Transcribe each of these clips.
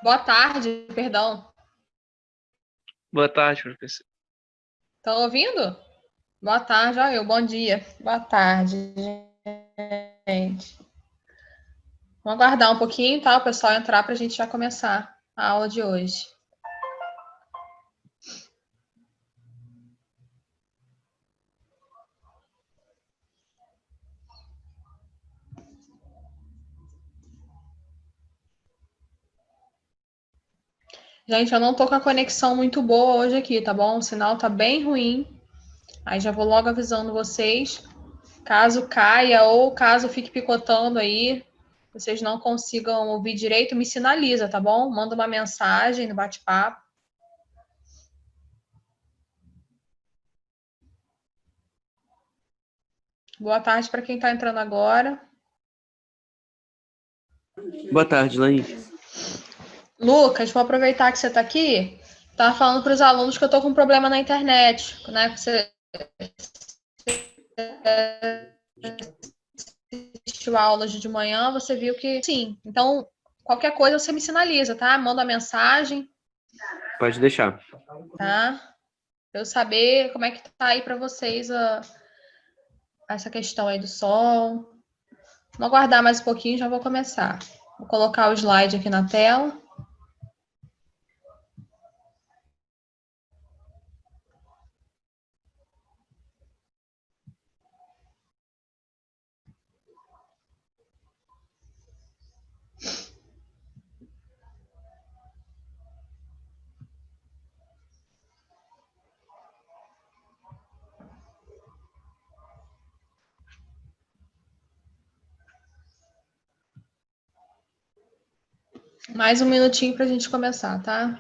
Boa tarde, perdão. Boa tarde, professor. Estão ouvindo? Boa tarde, ó, eu. Bom dia. Boa tarde, gente. Vamos aguardar um pouquinho, tá? O pessoal entrar para a gente já começar a aula de hoje. Gente, eu não tô com a conexão muito boa hoje aqui, tá bom? O sinal tá bem ruim. Aí já vou logo avisando vocês. Caso caia ou caso fique picotando aí, vocês não consigam ouvir direito, me sinaliza, tá bom? Manda uma mensagem no bate-papo. Boa tarde para quem está entrando agora. Boa tarde, Laís. Lucas, vou aproveitar que você está aqui. Tava falando para os alunos que eu estou com um problema na internet, né? Que você assistiu a aula de manhã, você viu que sim. Então, qualquer coisa você me sinaliza, tá? Manda uma mensagem, Pode deixar. tá? Pra eu saber como é que tá aí para vocês essa questão aí do som. Vou aguardar mais um pouquinho, já vou começar. Vou colocar o slide aqui na tela. Mais um minutinho para a gente começar, tá?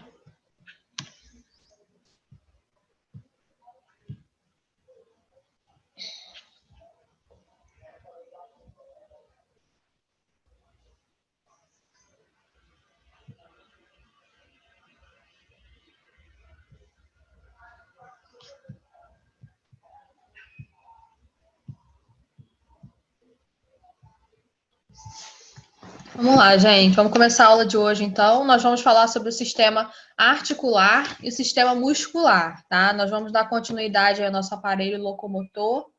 Vamos lá, gente. Vamos começar a aula de hoje, então. Nós vamos falar sobre o sistema articular e o sistema muscular, tá? Nós vamos dar continuidade ao nosso aparelho locomotor.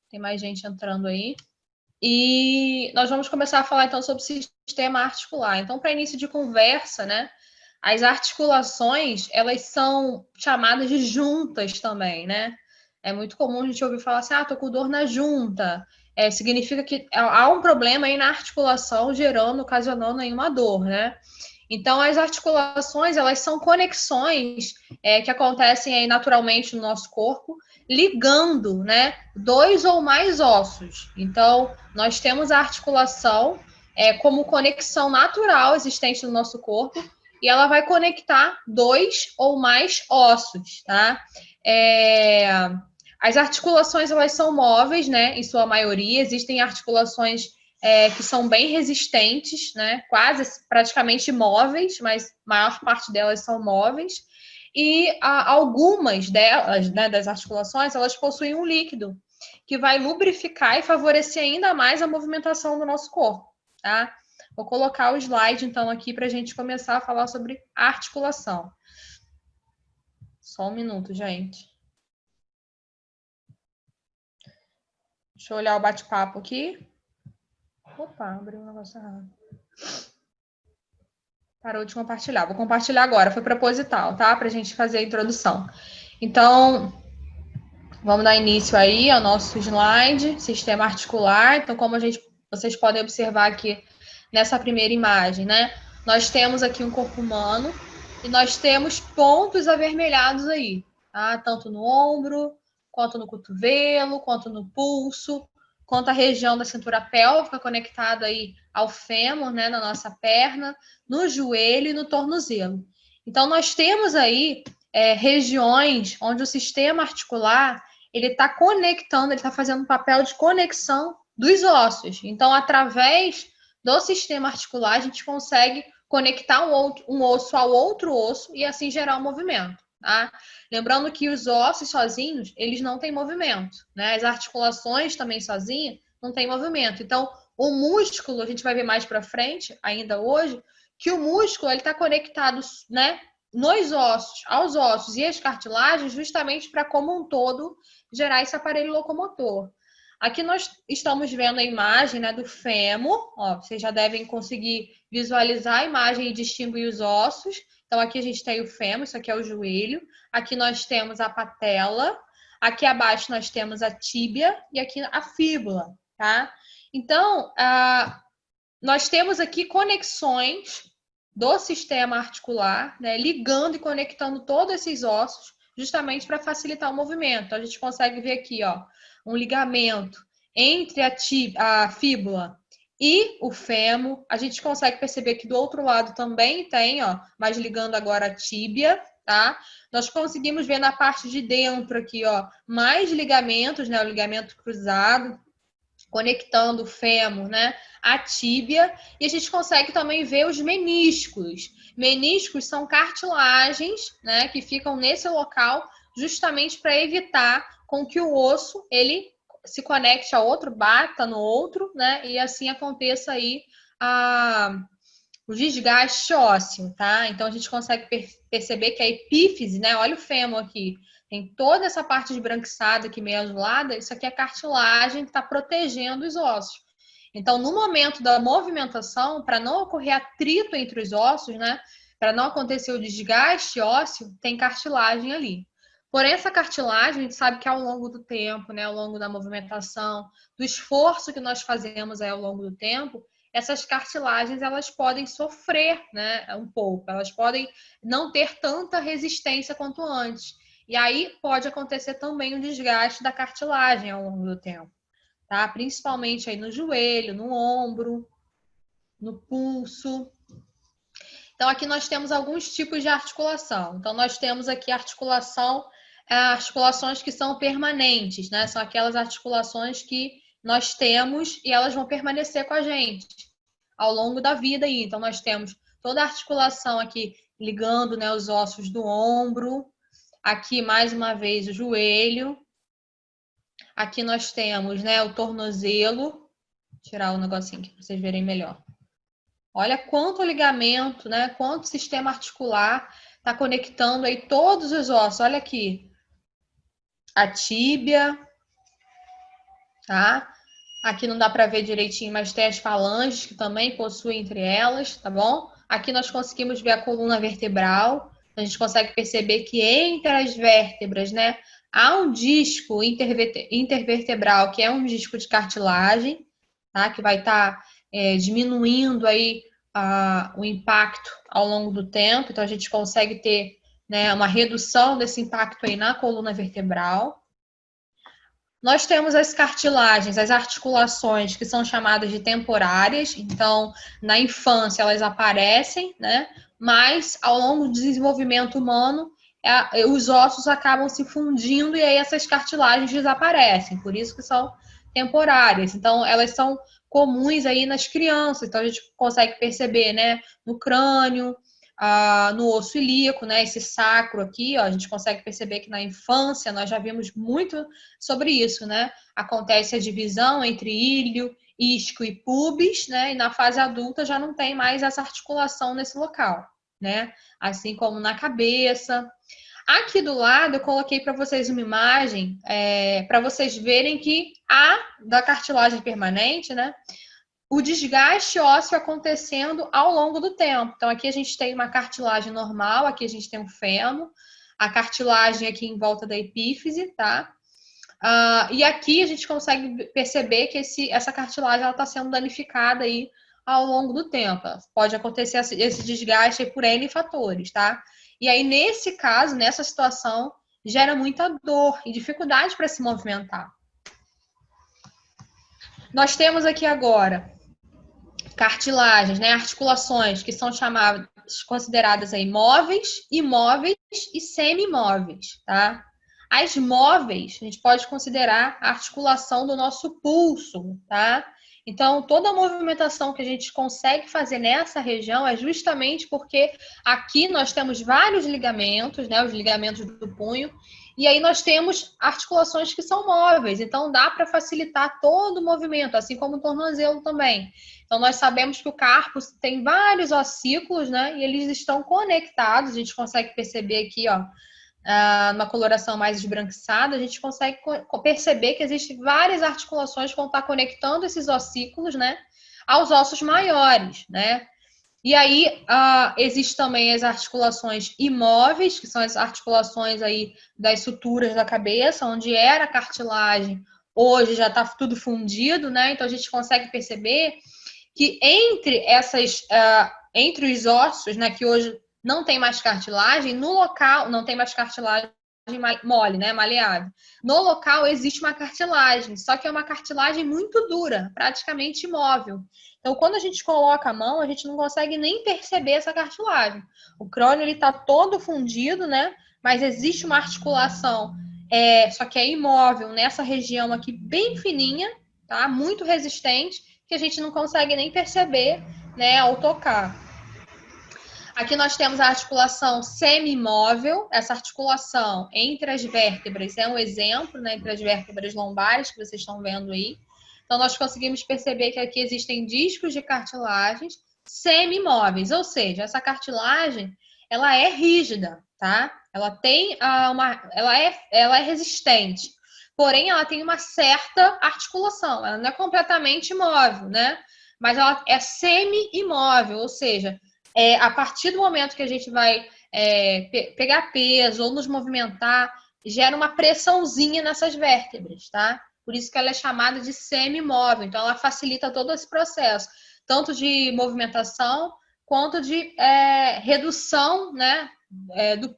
Tem mais gente entrando aí. E nós vamos começar a falar, então, sobre o sistema articular. Então, para início de conversa, né? As articulações, elas são chamadas de juntas também, né? É muito comum a gente ouvir falar assim, tô com dor na junta. Significa que há um problema aí na articulação gerando, ocasionando aí uma dor, né? Então, as articulações, elas são conexões que acontecem aí naturalmente no nosso corpo, ligando, né, dois ou mais ossos. Então, nós temos a articulação como conexão natural existente no nosso corpo, e ela vai conectar dois ou mais ossos, tá? As articulações, elas são móveis, né, em sua maioria. Existem articulações que são bem resistentes, né, quase praticamente móveis, mas a maior parte delas são móveis. E algumas delas, né, das articulações, elas possuem um líquido que vai lubrificar e favorecer ainda mais a movimentação do nosso corpo, tá? Vou colocar o slide, então, aqui para a gente começar a falar sobre articulação. Só um minuto, gente. Deixa eu olhar o bate-papo aqui. Opa, abriu um negócio errado. Parou de compartilhar. Vou compartilhar agora. Foi proposital, tá? Para a gente fazer a introdução. Então, vamos dar início aí ao nosso slide, sistema articular. Então, como vocês podem observar aqui nessa primeira imagem, né? Nós temos aqui um corpo humano e nós temos pontos avermelhados aí, tá? Tanto no ombro, quanto no cotovelo, quanto no pulso, quanto a região da cintura pélvica conectada aí ao fêmur, né, na nossa perna, no joelho e no tornozelo. Então, nós temos aí regiões onde o sistema articular ele está conectando, ele está fazendo um papel de conexão dos ossos. Então, através do sistema articular, a gente consegue conectar um osso ao outro osso e assim gerar um movimento, tá? Lembrando que os ossos sozinhos, eles não têm movimento, né? As articulações também sozinhas não têm movimento. Então, o músculo, a gente vai ver mais para frente, ainda hoje, que o músculo ele está conectado, né, nos ossos, aos ossos e às cartilagens, justamente para, como um todo, gerar esse aparelho locomotor. Aqui nós estamos vendo a imagem, né, do fêmur. Ó, vocês já devem conseguir visualizar a imagem e distinguir os ossos. Então, aqui a gente tem o fêmur, isso aqui é o joelho. Aqui nós temos a patela. Aqui abaixo nós temos a tíbia e aqui a fíbula, tá? Então, nós temos aqui conexões do sistema articular, né, ligando e conectando todos esses ossos, justamente para facilitar o movimento. Então, a gente consegue ver aqui, ó, um ligamento entre a fíbula e o fêmur. A gente consegue perceber que do outro lado também tem, ó, mas ligando agora a tíbia, tá? Nós conseguimos ver na parte de dentro aqui, ó, mais ligamentos, né, o ligamento cruzado, conectando o fêmur, né, a tíbia, e a gente consegue também ver os meniscos. Meniscos são cartilagens, né, que ficam nesse local justamente para evitar com que o osso ele se conecte a outro, bata no outro, né, e assim aconteça aí o desgaste ósseo, tá? Então a gente consegue perceber que a epífise, né, olha o fêmur aqui, tem toda essa parte esbranquiçada aqui meio azulada, isso aqui é cartilagem que está protegendo os ossos. Então, no momento da movimentação, para não ocorrer atrito entre os ossos, né, para não acontecer o desgaste ósseo, tem cartilagem ali. Porém, essa cartilagem, a gente sabe que ao longo do tempo, né, ao longo da movimentação, do esforço que nós fazemos aí ao longo do tempo, essas cartilagens elas podem sofrer, né, um pouco, elas podem não ter tanta resistência quanto antes. E aí pode acontecer também o desgaste da cartilagem ao longo do tempo, tá? Principalmente aí no joelho, no ombro, no pulso. Então aqui nós temos alguns tipos de articulação. Então nós temos aqui articulações que são permanentes, né? São aquelas articulações que nós temos e elas vão permanecer com a gente ao longo da vida aí. Então nós temos toda a articulação aqui ligando, né, os ossos do ombro. Aqui, mais uma vez, o joelho. Aqui nós temos, né, o tornozelo. Vou tirar o negocinho aqui para vocês verem melhor. Olha quanto ligamento, né, quanto sistema articular está conectando aí todos os ossos. Olha aqui. A tíbia, tá? Aqui não dá para ver direitinho, mas tem as falanges que também possuem entre elas, tá bom? Aqui nós conseguimos ver a coluna vertebral. A gente consegue perceber que entre as vértebras, né, há um disco intervertebral, que é um disco de cartilagem, tá? Que vai estar diminuindo aí o impacto ao longo do tempo. Então, a gente consegue ter, né, uma redução desse impacto aí na coluna vertebral. Nós temos as cartilagens, as articulações que são chamadas de temporárias. Então, na infância elas aparecem, né? Mas ao longo do desenvolvimento humano, os ossos acabam se fundindo e aí essas cartilagens desaparecem. Por isso que são temporárias. Então, elas são comuns aí nas crianças. Então, a gente consegue perceber, né? No crânio, no osso ilíaco, né? Esse sacro aqui, ó, a gente consegue perceber que na infância nós já vimos muito sobre isso, né? Acontece a divisão entre íleo, isco e pubis, né? E na fase adulta já não tem mais essa articulação nesse local, né? Assim como na cabeça. Aqui do lado eu coloquei para vocês uma imagem para vocês verem que da cartilagem permanente, né? O desgaste ósseo acontecendo ao longo do tempo. Então, aqui a gente tem uma cartilagem normal, aqui a gente tem um fêmur, a cartilagem aqui em volta da epífise, tá? E aqui a gente consegue perceber que essa cartilagem está sendo danificada aí ao longo do tempo. Pode acontecer esse desgaste por N fatores, tá? E aí, nesse caso, nessa situação, gera muita dor e dificuldade para se movimentar. Nós temos aqui agora cartilagens, né, articulações que são consideradas aí móveis, imóveis e semi-móveis, tá? As móveis, a gente pode considerar a articulação do nosso pulso, tá? Então, toda a movimentação que a gente consegue fazer nessa região é justamente porque aqui nós temos vários ligamentos, né, os ligamentos do punho, E aí nós temos articulações que são móveis, então dá para facilitar todo o movimento, assim como o tornozelo também. Então nós sabemos que o carpo tem vários ossículos, né? E eles estão conectados, a gente consegue perceber aqui, ó, uma coloração mais esbranquiçada, a gente consegue perceber que existem várias articulações que vão estar conectando esses ossículos, né, aos ossos maiores, né? E aí, existem também as articulações imóveis, que são as articulações aí das suturas da cabeça, onde era cartilagem, hoje já está tudo fundido, né? Então a gente consegue perceber que entre os ossos, né, que hoje não tem mais cartilagem, no local não tem mais cartilagem mole, né, maleável. No local existe uma cartilagem, só que é uma cartilagem muito dura, praticamente imóvel. Então, quando a gente coloca a mão, a gente não consegue nem perceber essa cartilagem. O crânio ele está todo fundido, né? Mas existe uma articulação, só que é imóvel nessa região aqui bem fininha, tá? Muito resistente, que a gente não consegue nem perceber, né, ao tocar. Aqui nós temos a articulação semi-móvel, essa articulação entre as vértebras é um exemplo, né, entre as vértebras lombares que vocês estão vendo aí. Então, nós conseguimos perceber que aqui existem discos de cartilagens semi-móveis, ou seja, essa cartilagem, ela é rígida, tá? Ela tem ela é resistente, porém ela tem uma certa articulação, ela não é completamente imóvel, né? Mas ela é semi-imóvel, ou seja, a partir do momento que a gente vai pegar peso ou nos movimentar, gera uma pressãozinha nessas vértebras, tá? Por isso que ela é chamada de semi-móvel. Então, ela facilita todo esse processo, tanto de movimentação quanto de redução, né,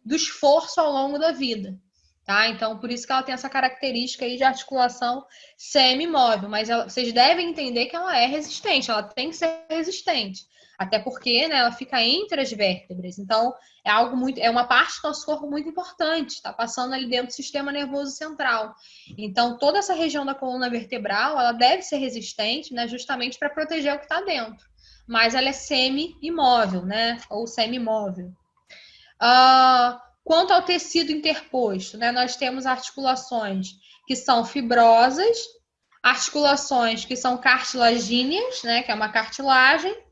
do esforço ao longo da vida. Tá? Então, por isso que ela tem essa característica aí de articulação semi-móvel. Mas vocês devem entender que ela é resistente, ela tem que ser resistente. Até porque, né, ela fica entre as vértebras. Então, é uma parte do nosso corpo muito importante, está passando ali dentro do sistema nervoso central. Então, toda essa região da coluna vertebral, ela deve ser resistente, né, justamente para proteger o que está dentro. Mas ela é semi-imóvel, né, ou semi-móvel. Quanto ao tecido interposto, né, nós temos articulações que são fibrosas, articulações que são cartilagíneas, né, que é uma cartilagem,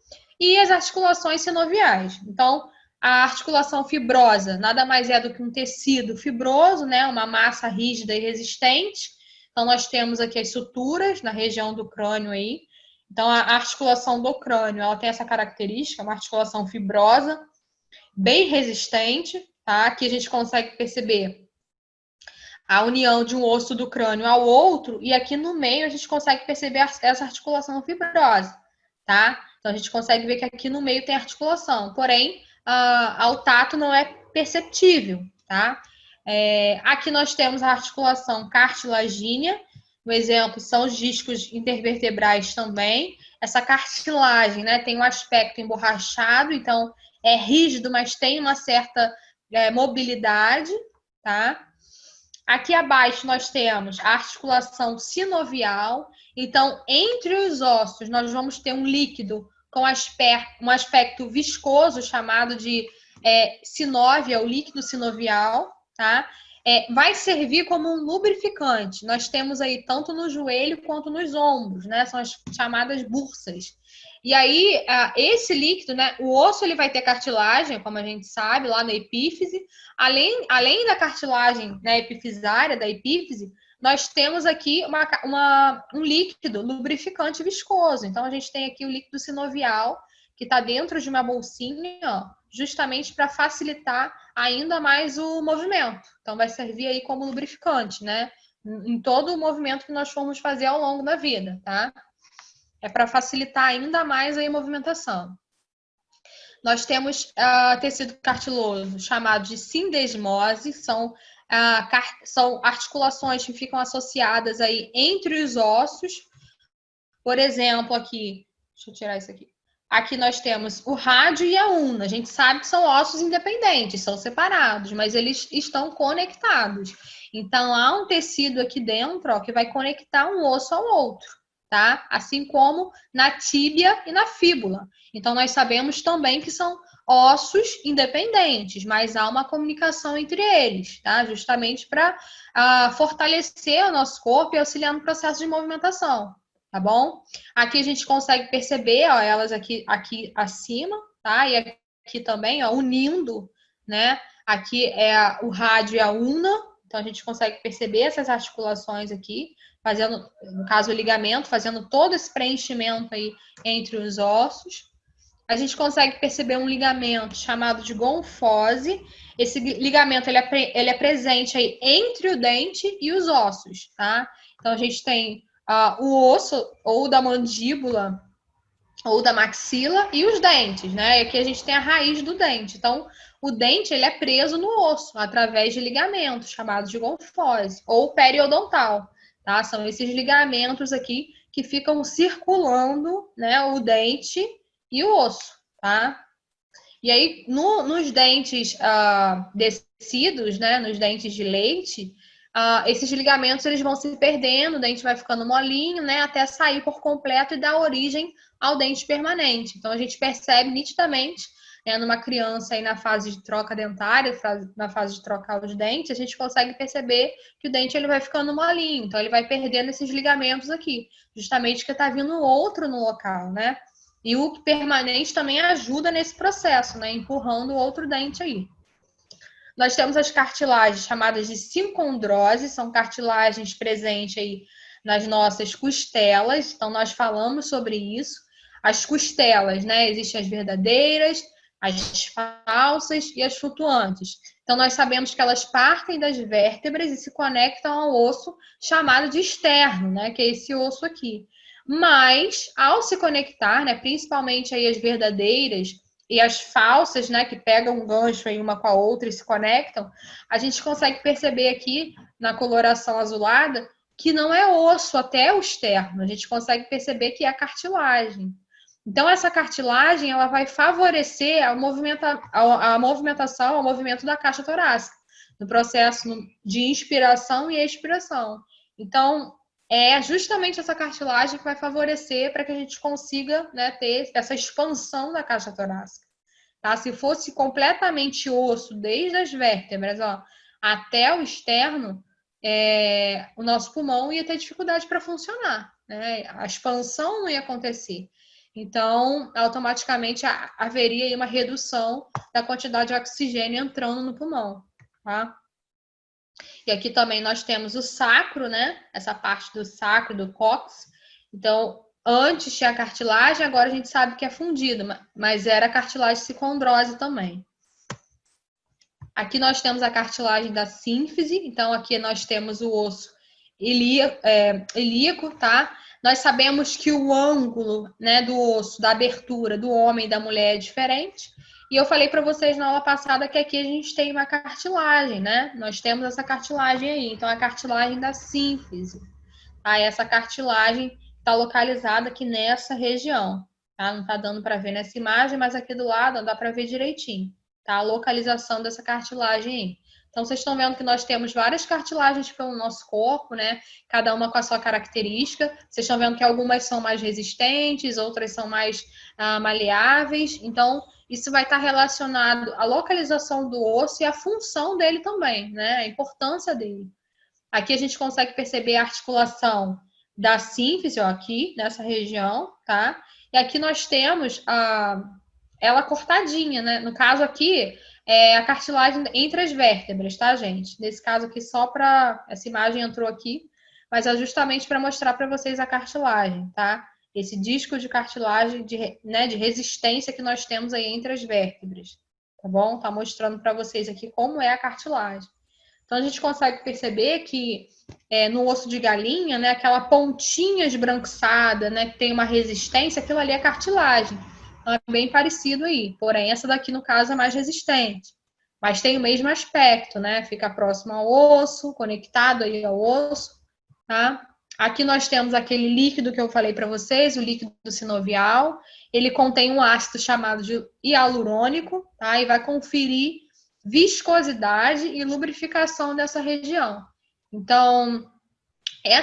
e as articulações sinoviais. Então, a articulação fibrosa nada mais é do que um tecido fibroso, né, uma massa rígida e resistente. Então, nós temos aqui as suturas na região do crânio aí. Então, a articulação do crânio, ela tem essa característica, uma articulação fibrosa, bem resistente, tá? Aqui a gente consegue perceber a união de um osso do crânio ao outro, e aqui no meio a gente consegue perceber essa articulação fibrosa, tá? Então a gente consegue ver que aqui no meio tem articulação, porém ao tato não é perceptível, tá? Aqui nós temos a articulação cartilagínea, no exemplo são os discos intervertebrais também. Essa cartilagem, né, tem um aspecto emborrachado, então é rígido, mas tem uma certa mobilidade, tá? Aqui abaixo nós temos a articulação sinovial. Então, entre os ossos, nós vamos ter um líquido com um aspecto viscoso, chamado de sinóvia, o líquido sinovial, tá? Vai servir como um lubrificante. Nós temos aí tanto no joelho quanto nos ombros, né? São as chamadas bursas. E aí, esse líquido, né? O osso ele vai ter cartilagem, como a gente sabe, lá na epífise. Além da cartilagem, né, epifisária, da epífise, nós temos aqui um líquido lubrificante viscoso. Então, a gente tem aqui o líquido sinovial, que está dentro de uma bolsinha, ó, justamente para facilitar ainda mais o movimento. Então, vai servir aí como lubrificante, né? Em todo o movimento que nós formos fazer ao longo da vida, tá? É para facilitar ainda mais a movimentação. Nós temos tecido cartiloso chamado de sindesmose, são articulações que ficam associadas aí entre os ossos. Por exemplo, aqui, deixa eu tirar isso aqui. Aqui nós temos o rádio e a ulna. A gente sabe que são ossos independentes, são separados, mas eles estão conectados. Então, há um tecido aqui dentro, ó, que vai conectar um osso ao outro, tá? Assim como na tíbia e na fíbula. Então, nós sabemos também que são ossos independentes, mas há uma comunicação entre eles, tá? Justamente para fortalecer o nosso corpo e auxiliar no processo de movimentação, tá bom? Aqui a gente consegue perceber, ó, elas aqui acima, tá? E aqui também, ó, unindo, né? Aqui é o rádio e a una, então a gente consegue perceber essas articulações aqui, fazendo, no caso, o ligamento, fazendo todo esse preenchimento aí entre os ossos. A gente consegue perceber um ligamento chamado de gonfose. Esse ligamento ele é presente aí entre o dente e os ossos, tá? Então a gente tem o osso ou da mandíbula ou da maxila e os dentes, né? E aqui a gente tem a raiz do dente. Então o dente ele é preso no osso através de ligamentos chamados de gonfose ou periodontal, tá? São esses ligamentos aqui que ficam circulando, né, o dente e o osso, tá? E aí, nos dentes descidos, né, nos dentes de leite, esses ligamentos eles vão se perdendo, o dente vai ficando molinho, né, até sair por completo e dar origem ao dente permanente. Então, a gente percebe nitidamente, né, numa criança aí na fase de troca dentária, na fase de trocar os dentes, a gente consegue perceber que o dente ele vai ficando molinho, então ele vai perdendo esses ligamentos aqui, justamente porque está vindo outro no local, né? E o permanente também ajuda nesse processo, né? Empurrando o outro dente aí. Nós temos as cartilagens chamadas de sincondrose, são cartilagens presentes aí nas nossas costelas. Então, nós falamos sobre isso. As costelas, né? Existem as verdadeiras, as falsas e as flutuantes. Então, nós sabemos que elas partem das vértebras e se conectam ao osso chamado de externo, né? Que é esse osso aqui. Mas, ao se conectar, né? Principalmente aí as verdadeiras e as falsas, né, que pegam um gancho aí uma com a outra e se conectam, a gente consegue perceber aqui na coloração azulada que não é osso até o externo, a gente consegue perceber que é cartilagem. Então, essa cartilagem ela vai favorecer a movimentação, o movimento da caixa torácica, no processo de inspiração e expiração. Então, é justamente essa cartilagem que vai favorecer para que a gente consiga, né, ter essa expansão da caixa torácica. Tá? Se fosse completamente osso, desde as vértebras até o externo, o nosso pulmão ia ter dificuldade para funcionar, né? A expansão não ia acontecer. Então, automaticamente haveria uma redução da quantidade de oxigênio entrando no pulmão. Tá? E aqui também nós temos o sacro, né? Essa parte do sacro, do cóccix. Então, antes tinha cartilagem, agora a gente sabe que é fundido, mas era cartilagem sicondrose também. Aqui nós temos a cartilagem da sínfise, então aqui nós temos o osso ilíaco, tá? Nós sabemos que o ângulo, né, do osso, da abertura do homem e da mulher é diferente. E eu falei para vocês na aula passada que aqui a gente tem uma cartilagem, né? Nós temos essa cartilagem aí, então a cartilagem da sínfise. Tá? Essa cartilagem está localizada aqui nessa região, tá? Não está dando para ver nessa imagem, mas aqui do lado dá para ver direitinho, tá? A localização dessa cartilagem aí. Então, vocês estão vendo que nós temos várias cartilagens pelo nosso corpo, né? Cada uma com a sua característica. Vocês estão vendo que algumas são mais resistentes, outras são mais maleáveis. Então, isso vai estar relacionado à localização do osso e à função dele também, né? A importância dele. Aqui a gente consegue perceber a articulação da sínfise, ó, aqui nessa região, tá? E aqui nós temos ela cortadinha, né? No caso aqui, é a cartilagem entre as vértebras, tá, gente? Nesse caso aqui, só para... Essa imagem entrou aqui, mas é justamente para mostrar para vocês a cartilagem, tá? Esse disco de cartilagem, de resistência que nós temos aí entre as vértebras, tá bom? Tá mostrando para vocês aqui como é a cartilagem. Então, a gente consegue perceber que no osso de galinha, né, aquela pontinha esbranquiçada, né, que tem uma resistência, aquilo ali é cartilagem. Então, é bem parecido aí. Porém, essa daqui, no caso, é mais resistente. Mas tem o mesmo aspecto, né? Fica próximo ao osso, conectado aí ao osso, tá? Aqui nós temos aquele líquido que eu falei para vocês, o líquido sinovial. Ele contém um ácido chamado de hialurônico, tá? E vai conferir viscosidade e lubrificação dessa região. Então,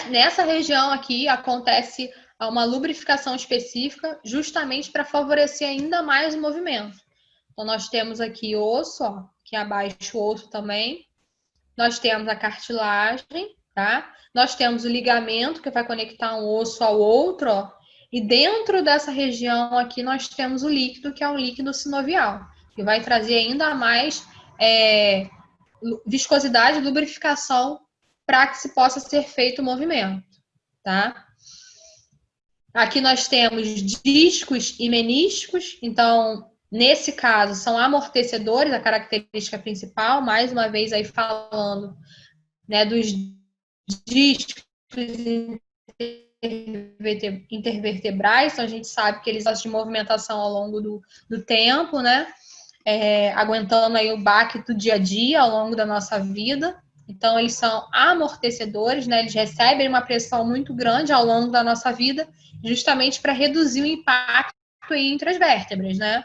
nessa região aqui acontece uma lubrificação específica justamente para favorecer ainda mais o movimento. Então, nós temos aqui osso, ó, aqui abaixo o osso também. Nós temos a cartilagem, tá? Nós temos o ligamento, que vai conectar um osso ao outro, ó. E dentro dessa região aqui, nós temos o líquido, que é o líquido sinovial, que vai trazer ainda mais viscosidade e lubrificação para que se possa ser feito o movimento, tá? Aqui nós temos discos e meniscos, então, nesse caso, são amortecedores, a característica principal, mais uma vez aí falando, né, dos discos intervertebrais, então a gente sabe que eles fazem de movimentação ao longo do tempo, né, aguentando aí o baque do dia a dia ao longo da nossa vida. Então, eles são amortecedores, né? Eles recebem uma pressão muito grande ao longo da nossa vida, justamente para reduzir o impacto entre as vértebras, né?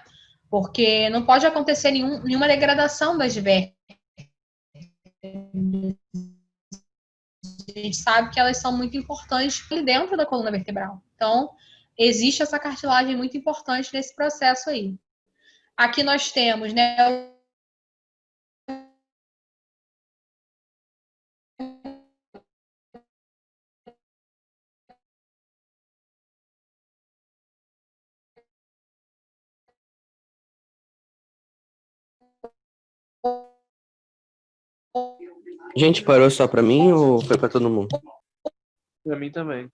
Porque não pode acontecer nenhuma degradação das vértebras. A gente sabe que elas são muito importantes dentro da coluna vertebral. Então, existe essa cartilagem muito importante nesse processo aí. Aqui nós temos, né, Gente, parou só pra mim ou foi pra todo mundo? Pra mim também.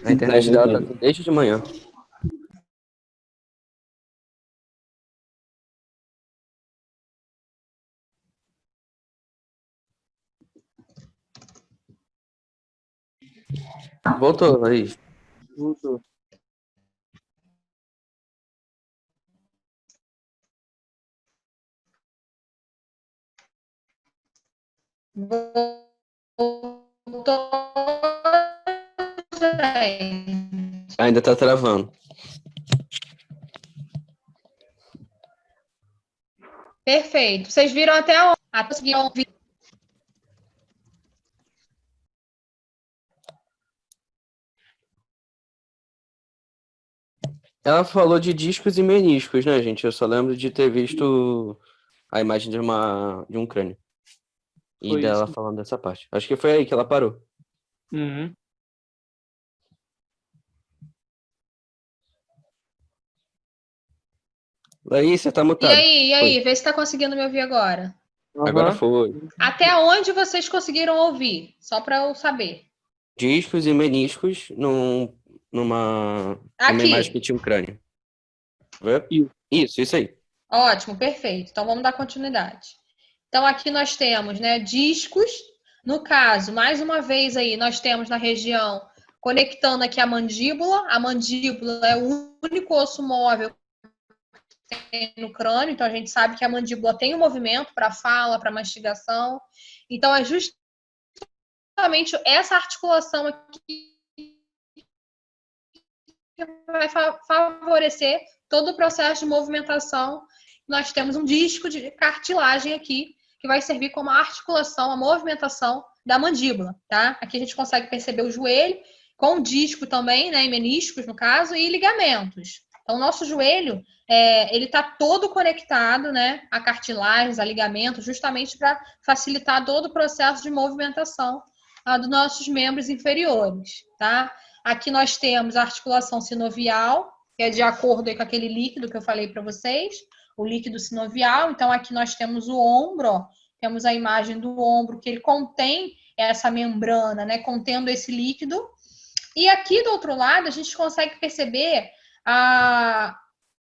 A internet dela tá desde de manhã. Voltou, Laís. Voltou. Ainda tá travando. Perfeito. Vocês viram até onde? Conseguiram ouvir? Ela falou de discos e meniscos, né, gente? Eu só lembro de ter visto a imagem de um crânio. E Foi dela isso. falando dessa parte. Acho que foi aí que ela parou. Uhum. Laís, você tá E mutado. aí? Vê se tá conseguindo me ouvir agora. Agora Aham. foi. Até onde vocês conseguiram ouvir? Só para eu saber. Discos e meniscos numa imagem que Aqui. tinha um crânio. Vê? Isso. Isso aí. Ótimo, perfeito. Então vamos dar continuidade. Então aqui nós temos, né, discos. No caso, mais uma vez aí, nós temos na região conectando aqui a mandíbula. A mandíbula é o único osso móvel que tem no crânio, então a gente sabe que a mandíbula tem um movimento para fala, para mastigação. Então é justamente essa articulação aqui que vai favorecer todo o processo de movimentação. Nós temos um disco de cartilagem aqui, que vai servir como a articulação, a movimentação da mandíbula, tá? Aqui a gente consegue perceber o joelho, com o disco também, né, e meniscos no caso, e ligamentos. Então, o nosso joelho, ele está todo conectado, né, a cartilagens, a ligamentos, justamente para facilitar todo o processo de movimentação dos nossos membros inferiores, tá? Aqui nós temos a articulação sinovial, que é de acordo com aquele líquido que eu falei para vocês, o líquido sinovial. Então, aqui nós temos o ombro, ó, temos a imagem do ombro, que ele contém essa membrana, né, contendo esse líquido. E aqui do outro lado, a gente consegue perceber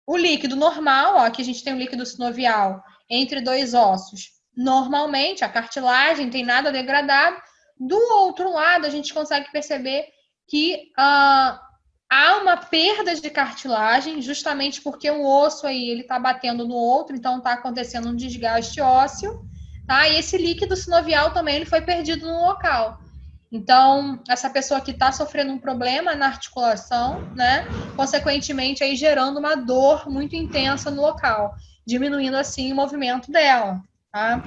o líquido normal, ó, aqui a gente tem o líquido sinovial entre dois ossos. Normalmente, a cartilagem tem nada degradado. Do outro lado, a gente consegue perceber que há uma perda de cartilagem, justamente porque um osso aí ele está batendo no outro, então está acontecendo um desgaste ósseo, tá? E esse líquido sinovial também ele foi perdido no local. Então, essa pessoa que está sofrendo um problema na articulação, né? Consequentemente, aí gerando uma dor muito intensa no local, diminuindo assim o movimento dela, tá?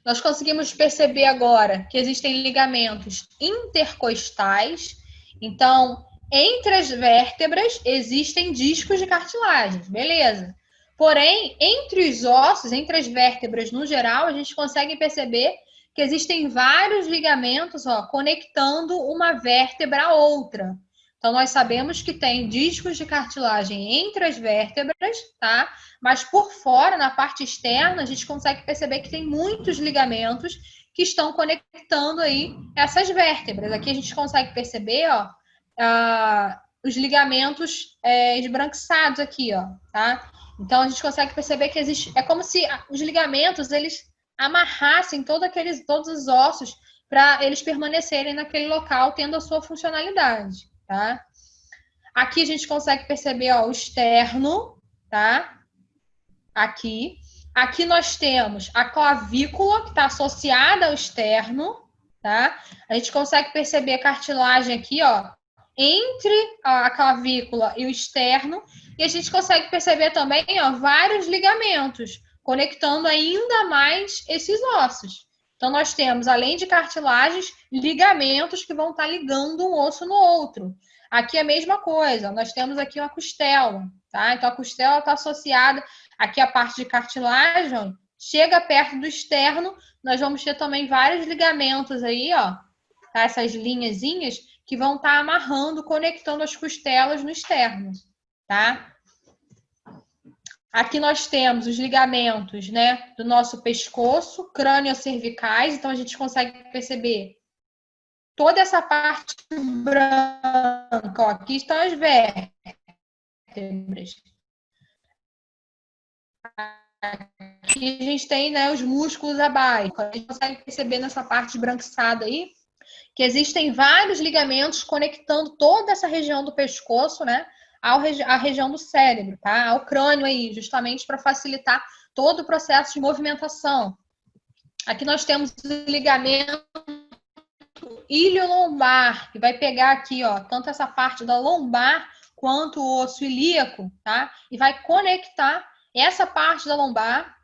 Nós conseguimos perceber agora que existem ligamentos intercostais. Então, Entre as vértebras existem discos de cartilagens, beleza. Porém, entre os ossos, entre as vértebras no geral, a gente consegue perceber que existem vários ligamentos, ó, conectando uma vértebra a outra. Então, nós sabemos que tem discos de cartilagem entre as vértebras, tá? Mas por fora, na parte externa, a gente consegue perceber que tem muitos ligamentos que estão conectando aí essas vértebras. Aqui a gente consegue perceber, ó, os ligamentos esbranquiçados aqui, ó, tá? Então a gente consegue perceber que existe, é como se os ligamentos eles amarrassem todos os ossos para eles permanecerem naquele local, tendo a sua funcionalidade, tá? Aqui a gente consegue perceber, ó, o externo, tá? Aqui nós temos a clavícula que está associada ao externo, tá? A gente consegue perceber a cartilagem aqui, ó, entre a clavícula e o externo, e a gente consegue perceber também, ó, vários ligamentos conectando ainda mais esses ossos. Então, nós temos, além de cartilagens, ligamentos que vão estar ligando um osso no outro. Aqui é a mesma coisa, nós temos aqui uma costela, tá? Então, a costela está associada aqui à parte de cartilagem, chega perto do externo, nós vamos ter também vários ligamentos aí, ó, tá? Essas linhazinhas que vão estar amarrando, conectando as costelas no externo, tá? Aqui nós temos os ligamentos, né, do nosso pescoço, crânio-cervicais, então a gente consegue perceber toda essa parte branca, ó, aqui estão as vértebras. Aqui a gente tem, né, os músculos abaixo. A gente consegue perceber nessa parte esbranquiçada aí que existem vários ligamentos conectando toda essa região do pescoço, né, à região do cérebro, tá? Ao crânio aí, justamente para facilitar todo o processo de movimentação. Aqui nós temos o ligamento iliolombar, que vai pegar aqui, ó, tanto essa parte da lombar quanto o osso ilíaco, tá? E vai conectar essa parte da lombar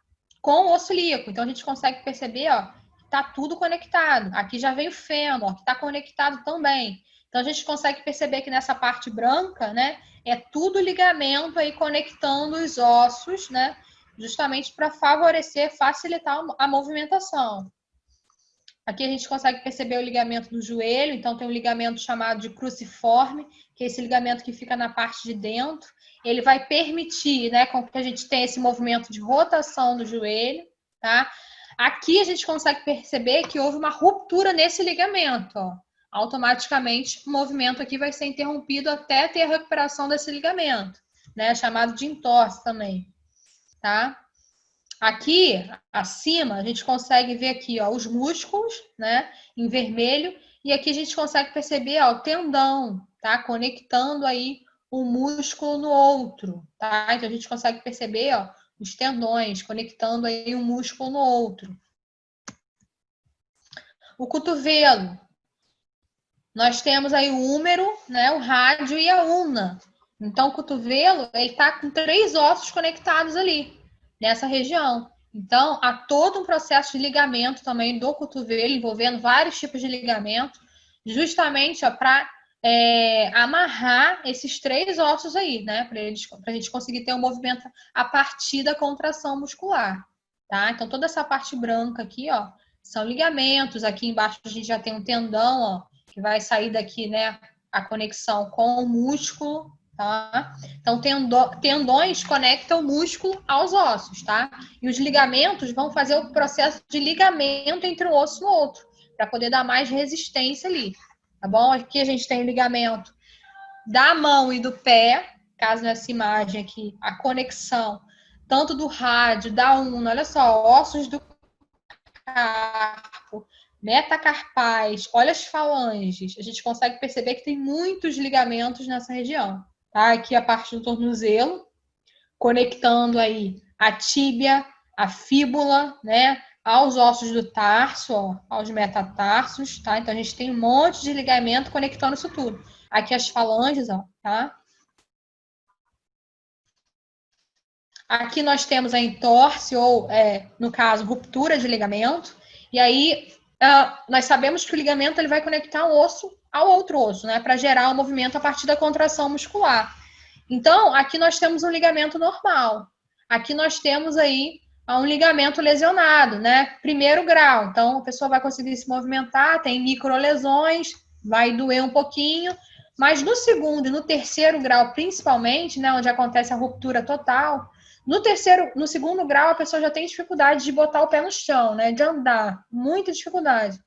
com o osso ilíaco. Então a gente consegue perceber, ó, que tá tudo conectado. Aqui já vem o fêmur, que tá conectado também. Então a gente consegue perceber que nessa parte branca, né, é tudo ligamento aí conectando os ossos, né, justamente para favorecer, facilitar a movimentação. Aqui a gente consegue perceber o ligamento do joelho, então tem um ligamento chamado de cruciforme, que é esse ligamento que fica na parte de dentro. Ele vai permitir, né, com que a gente tenha esse movimento de rotação do joelho, tá? Aqui a gente consegue perceber que houve uma ruptura nesse ligamento, ó. Automaticamente o movimento aqui vai ser interrompido até ter a recuperação desse ligamento, né, chamado de entorse também, tá? Aqui, acima, a gente consegue ver aqui, ó, os músculos, né, em vermelho, e aqui a gente consegue perceber, ó, o tendão, tá, conectando aí um músculo no outro, tá? Então a gente consegue perceber, ó, os tendões conectando aí um músculo no outro. O cotovelo. Nós temos aí o húmero, né, o rádio e a ulna. Então o cotovelo, ele tá com 3 ossos conectados ali, nessa região. Então, há todo um processo de ligamento também do cotovelo, envolvendo vários tipos de ligamento, justamente para amarrar esses 3 ossos aí, né? Para a gente conseguir ter um movimento a partir da contração muscular, tá? Então, toda essa parte branca aqui, ó, são ligamentos. Aqui embaixo a gente já tem um tendão, ó, que vai sair daqui, né? A conexão com o músculo, tá? Então, tendões conectam o músculo aos ossos, tá? E os ligamentos vão fazer o processo de ligamento entre um osso e o outro, para poder dar mais resistência ali, tá bom? Aqui a gente tem o ligamento da mão e do pé, caso nessa imagem aqui, a conexão tanto do rádio, da ulna, olha só, ossos do carpo, metacarpais, olha as falanges, a gente consegue perceber que tem muitos ligamentos nessa região. Tá? Aqui a parte do tornozelo, conectando aí a tíbia, a fíbula, né, aos ossos do tarso, ó, aos metatarsos, tá? Então a gente tem um monte de ligamento conectando isso tudo. Aqui as falanges, ó, tá? Aqui nós temos a entorse ou, no caso, ruptura de ligamento. E aí nós sabemos que o ligamento ele vai conectar um osso ao outro osso, né? Para gerar o movimento a partir da contração muscular. Então, aqui nós temos um ligamento normal. Aqui nós temos aí um ligamento lesionado, né? Primeiro grau. Então, a pessoa vai conseguir se movimentar, tem microlesões, vai doer um pouquinho. Mas no segundo e no terceiro grau, principalmente, né? Onde acontece a ruptura total, no segundo grau, a pessoa já tem dificuldade de botar o pé no chão, né? De andar, muita dificuldade.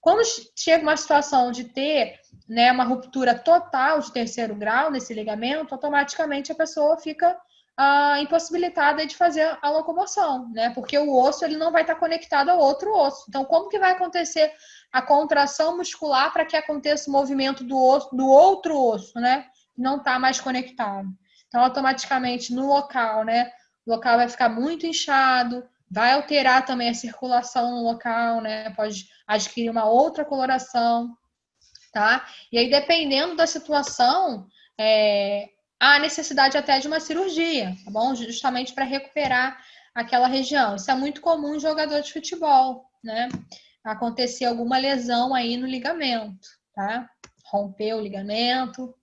Quando chega uma situação de ter, né, uma ruptura total de terceiro grau nesse ligamento, automaticamente a pessoa fica impossibilitada de fazer a locomoção, né? Porque o osso ele não vai estar conectado ao outro osso. Então, como que vai acontecer a contração muscular para que aconteça o movimento do outro osso, né? Não está mais conectado. Então, automaticamente no local, né? O local vai ficar muito inchado, vai alterar também a circulação no local, né? Pode adquirir uma outra coloração, tá? E aí, dependendo da situação, há necessidade até de uma cirurgia, tá bom? Justamente para recuperar aquela região. Isso é muito comum em jogador de futebol, né? Acontecer alguma lesão aí no ligamento, tá? Romper o ligamento.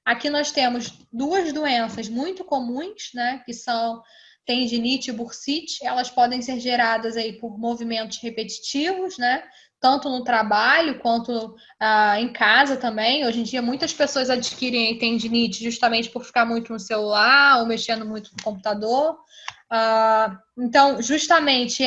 Aqui nós temos duas doenças muito comuns, né? Que são tendinite e bursite. Elas podem ser geradas aí por movimentos repetitivos, né? Tanto no trabalho quanto em casa também. Hoje em dia, muitas pessoas adquirem tendinite justamente por ficar muito no celular ou mexendo muito no computador. Então, justamente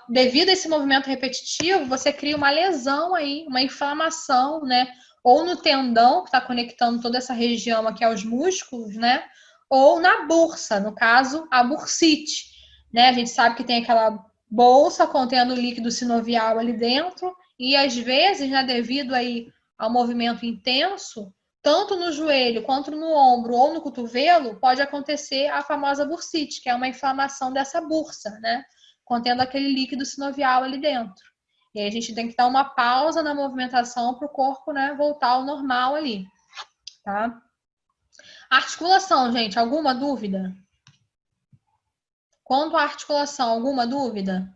devido a esse movimento repetitivo, você cria uma lesão aí, uma inflamação, né? Ou no tendão, que está conectando toda essa região aqui aos músculos, né? Ou na bursa, no caso, a bursite, né? A gente sabe que tem aquela bolsa contendo líquido sinovial ali dentro, e às vezes, né, devido aí ao movimento intenso, tanto no joelho quanto no ombro ou no cotovelo, pode acontecer a famosa bursite, que é uma inflamação dessa bursa, né? Contendo aquele líquido sinovial ali dentro. E aí a gente tem que dar uma pausa na movimentação para o corpo, né, voltar ao normal ali, tá? Articulação, gente, alguma dúvida? Quanto à articulação, alguma dúvida?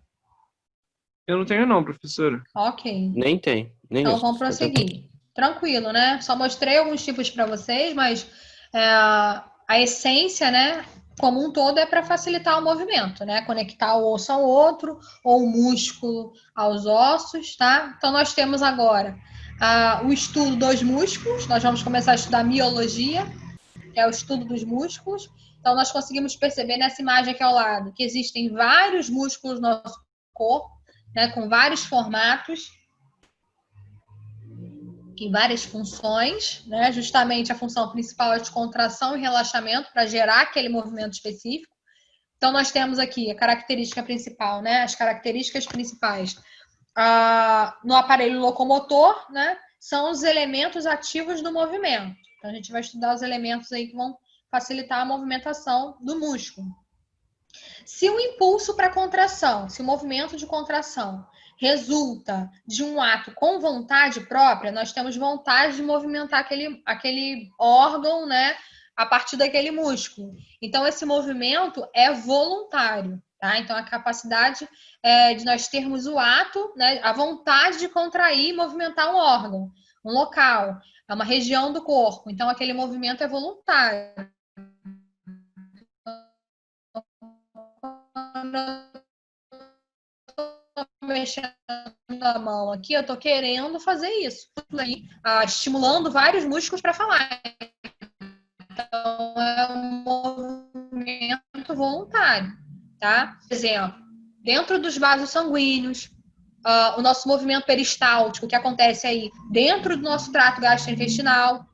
Eu não tenho não, professora. Ok. Nem tem. Então vamos prosseguir. Tranquilo, né? Só mostrei alguns tipos para vocês, mas a essência, né, como um todo é para facilitar o movimento, né? Conectar o osso ao outro ou o músculo aos ossos, tá? Então nós temos agora o estudo dos músculos. Nós vamos começar a estudar miologia, que é o estudo dos músculos. Então nós conseguimos perceber nessa imagem aqui ao lado que existem vários músculos no nosso corpo, né, com vários formatos e várias funções, né? Justamente a função principal é de contração e relaxamento para gerar aquele movimento específico. Então, nós temos aqui a característica principal, né? As características principais no aparelho locomotor, né? São os elementos ativos do movimento. Então, a gente vai estudar os elementos aí que vão facilitar a movimentação do músculo. Se o impulso para contração, se o movimento de contração resulta de um ato com vontade própria, nós temos vontade de movimentar aquele órgão, né, a partir daquele músculo. Então, esse movimento é voluntário, tá? Então, a capacidade de nós termos o ato, né, a vontade de contrair e movimentar um órgão, um local, uma região do corpo. Então, aquele movimento é voluntário. Mexendo a mão aqui, eu tô querendo fazer isso, estimulando vários músculos para falar. Então, é um movimento voluntário, tá? Por exemplo, dentro dos vasos sanguíneos, o nosso movimento peristáltico, que acontece aí dentro do nosso trato gastrointestinal,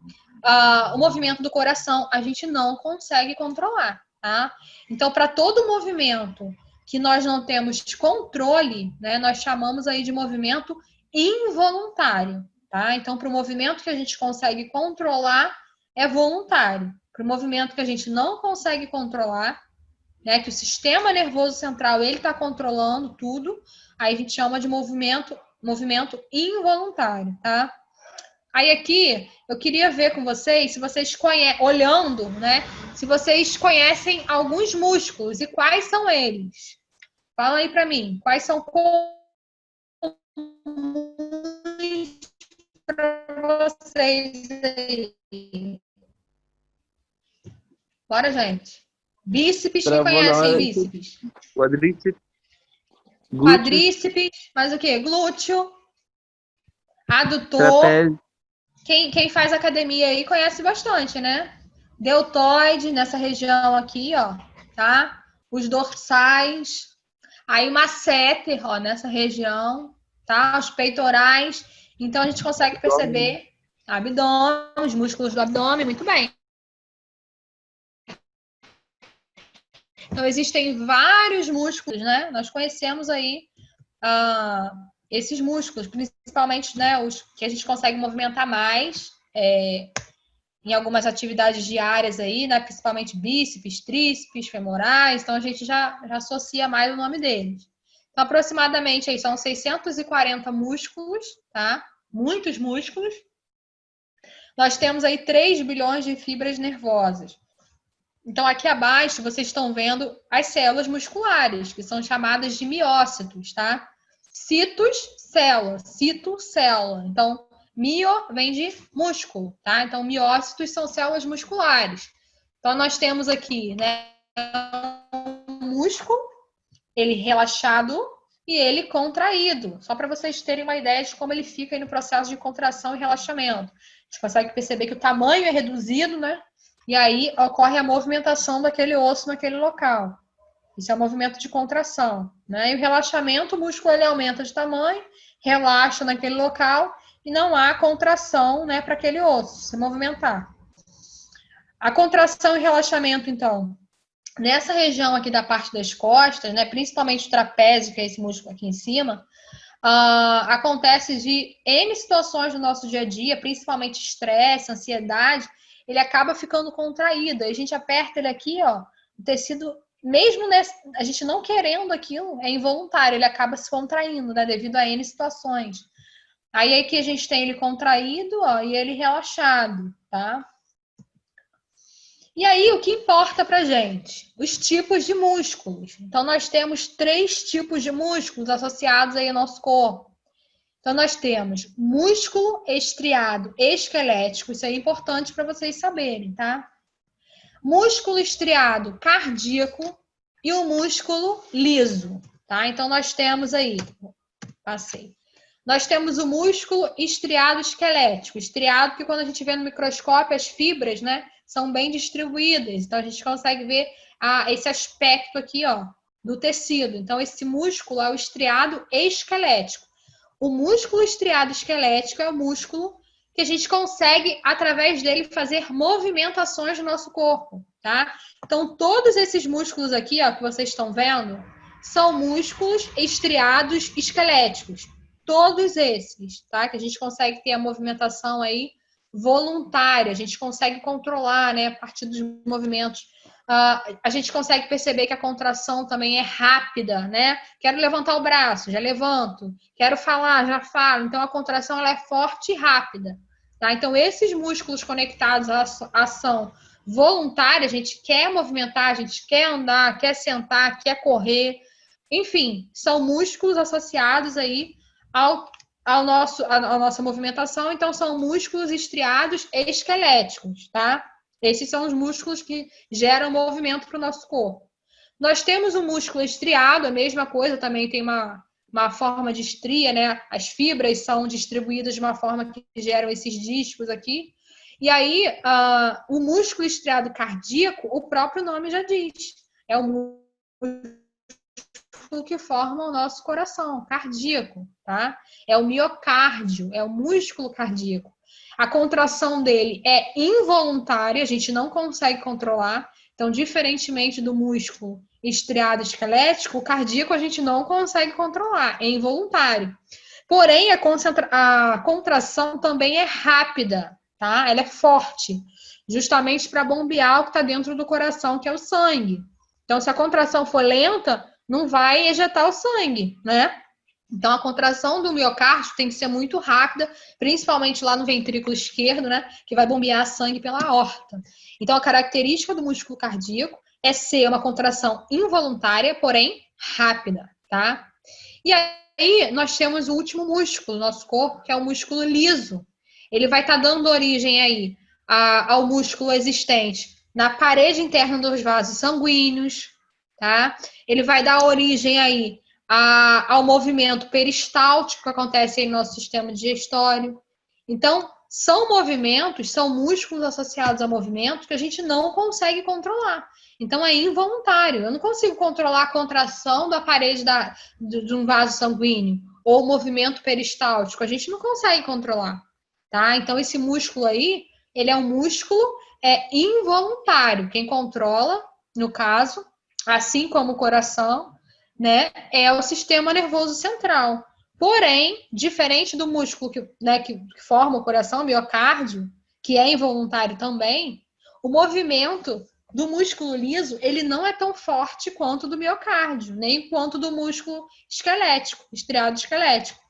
o movimento do coração, a gente não consegue controlar, tá? Então, para todo movimento que nós não temos controle, né, nós chamamos aí de movimento involuntário, tá? Então, para o movimento que a gente consegue controlar, é voluntário. Para o movimento que a gente não consegue controlar, né, que o sistema nervoso central ele está controlando tudo, aí a gente chama de movimento involuntário, tá? Aí aqui, eu queria ver com vocês, se vocês conhecem, olhando, né, se vocês conhecem alguns músculos e quais são eles. Fala aí para mim, quais são para vocês aí. Bora, gente. Bíceps, quem conhece aí bíceps? Quadríceps. Quadríceps, mais o quê? Glúteo, adutor. Trapézio. Quem faz academia aí conhece bastante, né? Deltoide, nessa região aqui, ó, tá? Os dorsais. Aí o masseter, ó, nessa região, tá? Os peitorais. Então a gente consegue perceber abdômen, os músculos do abdômen, muito bem. Então existem vários músculos, né? Nós conhecemos aí esses músculos, principalmente, né, os que a gente consegue movimentar mais em algumas atividades diárias aí, né? Principalmente bíceps, tríceps, femorais. Então a gente já associa mais o nome deles. Então, aproximadamente aí são 640 músculos, tá? Muitos músculos. Nós temos aí 3 bilhões de fibras nervosas. Então, aqui abaixo, vocês estão vendo as células musculares, que são chamadas de miócitos, tá? Citos, célula. Cito, célula. Então, mio vem de músculo, tá? Então, miócitos são células musculares. Então, nós temos aqui, né, um músculo, ele relaxado e ele contraído. Só para vocês terem uma ideia de como ele fica aí no processo de contração e relaxamento. A gente consegue perceber que o tamanho é reduzido, né? E aí ocorre a movimentação daquele osso naquele local. Isso é um movimento de contração, né? E o relaxamento, o músculo ele aumenta de tamanho, relaxa naquele local e não há contração, né, para aquele osso se movimentar. A contração e relaxamento, então, nessa região aqui da parte das costas, né, principalmente o trapézio, que é esse músculo aqui em cima, acontece de N situações no nosso dia a dia, principalmente estresse, ansiedade, ele acaba ficando contraído. Aí a gente aperta ele aqui, ó, o tecido, mesmo a gente não querendo aquilo, é involuntário, ele acaba se contraindo, né, devido a N situações. Aí aqui a gente tem ele contraído, ó, e ele relaxado, tá? E aí, o que importa pra gente? Os tipos de músculos. Então, nós temos 3 tipos de músculos associados aí ao nosso corpo. Então, nós temos músculo estriado esquelético, isso é importante para vocês saberem, tá? Músculo estriado cardíaco e o músculo liso, tá? Então, nós temos aí, passei. Nós temos o músculo estriado esquelético. Estriado porque quando a gente vê no microscópio, as fibras, né, são bem distribuídas. Então, a gente consegue ver esse aspecto aqui, ó, do tecido. Então, esse músculo é o estriado esquelético. O músculo estriado esquelético é o músculo que a gente consegue, através dele, fazer movimentações no nosso corpo, tá? Então, todos esses músculos aqui, ó, que vocês estão vendo, são músculos estriados esqueléticos. Todos esses, tá? Que a gente consegue ter a movimentação aí voluntária, a gente consegue controlar, né, a partir dos movimentos. A gente consegue perceber que a contração também é rápida, né? Quero levantar o braço, já levanto. Quero falar, já falo. Então, a contração ela é forte e rápida, tá? Então, esses músculos conectados à ação voluntária, a gente quer movimentar, a gente quer andar, quer sentar, quer correr. Enfim, são músculos associados aí à nossa movimentação. Então, são músculos estriados esqueléticos, tá? Esses são os músculos que geram movimento para o nosso corpo. Nós temos o músculo estriado, a mesma coisa, também tem uma forma de estria, né? As fibras são distribuídas de uma forma que geram esses discos aqui. E aí, o músculo estriado cardíaco, o próprio nome já diz. É o músculo que forma o nosso coração, cardíaco, tá? É o miocárdio, é o músculo cardíaco. A contração dele é involuntária, a gente não consegue controlar. Então, diferentemente do músculo estriado esquelético, o cardíaco a gente não consegue controlar, é involuntário. Porém, a contração também é rápida, tá? Ela é forte, justamente para bombear o que está dentro do coração, que é o sangue. Então, se a contração for lenta, não vai ejetar o sangue, né? Então, a contração do miocárdio tem que ser muito rápida, principalmente lá no ventrículo esquerdo, né? Que vai bombear sangue pela aorta. Então, a característica do músculo cardíaco é ser uma contração involuntária, porém rápida, tá? E aí nós temos o último músculo do nosso corpo, que é o músculo liso. Ele vai estar dando origem aí ao músculo existente na parede interna dos vasos sanguíneos, tá? Ele vai dar origem aí ao movimento peristáltico que acontece aí no nosso sistema digestório. Então, são movimentos, são músculos associados a movimentos que a gente não consegue controlar. Então, é involuntário. Eu não consigo controlar a contração da parede de um vaso sanguíneo ou o movimento peristáltico. A gente não consegue controlar, tá? Então, esse músculo aí, ele é um músculo involuntário. Quem controla, no caso, assim como o coração, né, é o sistema nervoso central. Porém, diferente do músculo que forma o coração, o miocárdio, que é involuntário também, o movimento do músculo liso, ele não é tão forte quanto do miocárdio, nem quanto do músculo esquelético, estriado esquelético.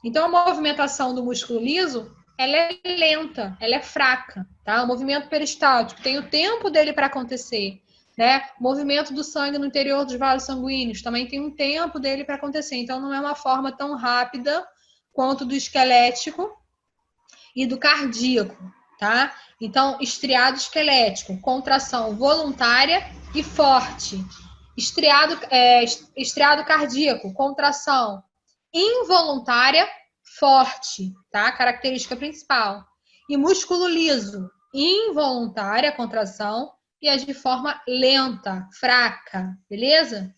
Então, a movimentação do músculo liso, ela é lenta, ela é fraca, tá? O movimento peristáltico tem o tempo dele para acontecer, né? O movimento do sangue no interior dos vasos sanguíneos também tem um tempo dele para acontecer. Então, não é uma forma tão rápida quanto do esquelético e do cardíaco, tá? Então, estriado esquelético, contração voluntária e forte. Estriado cardíaco, contração involuntária, forte, tá? Característica principal. E músculo liso, involuntária, contração, e as de forma lenta, fraca, beleza?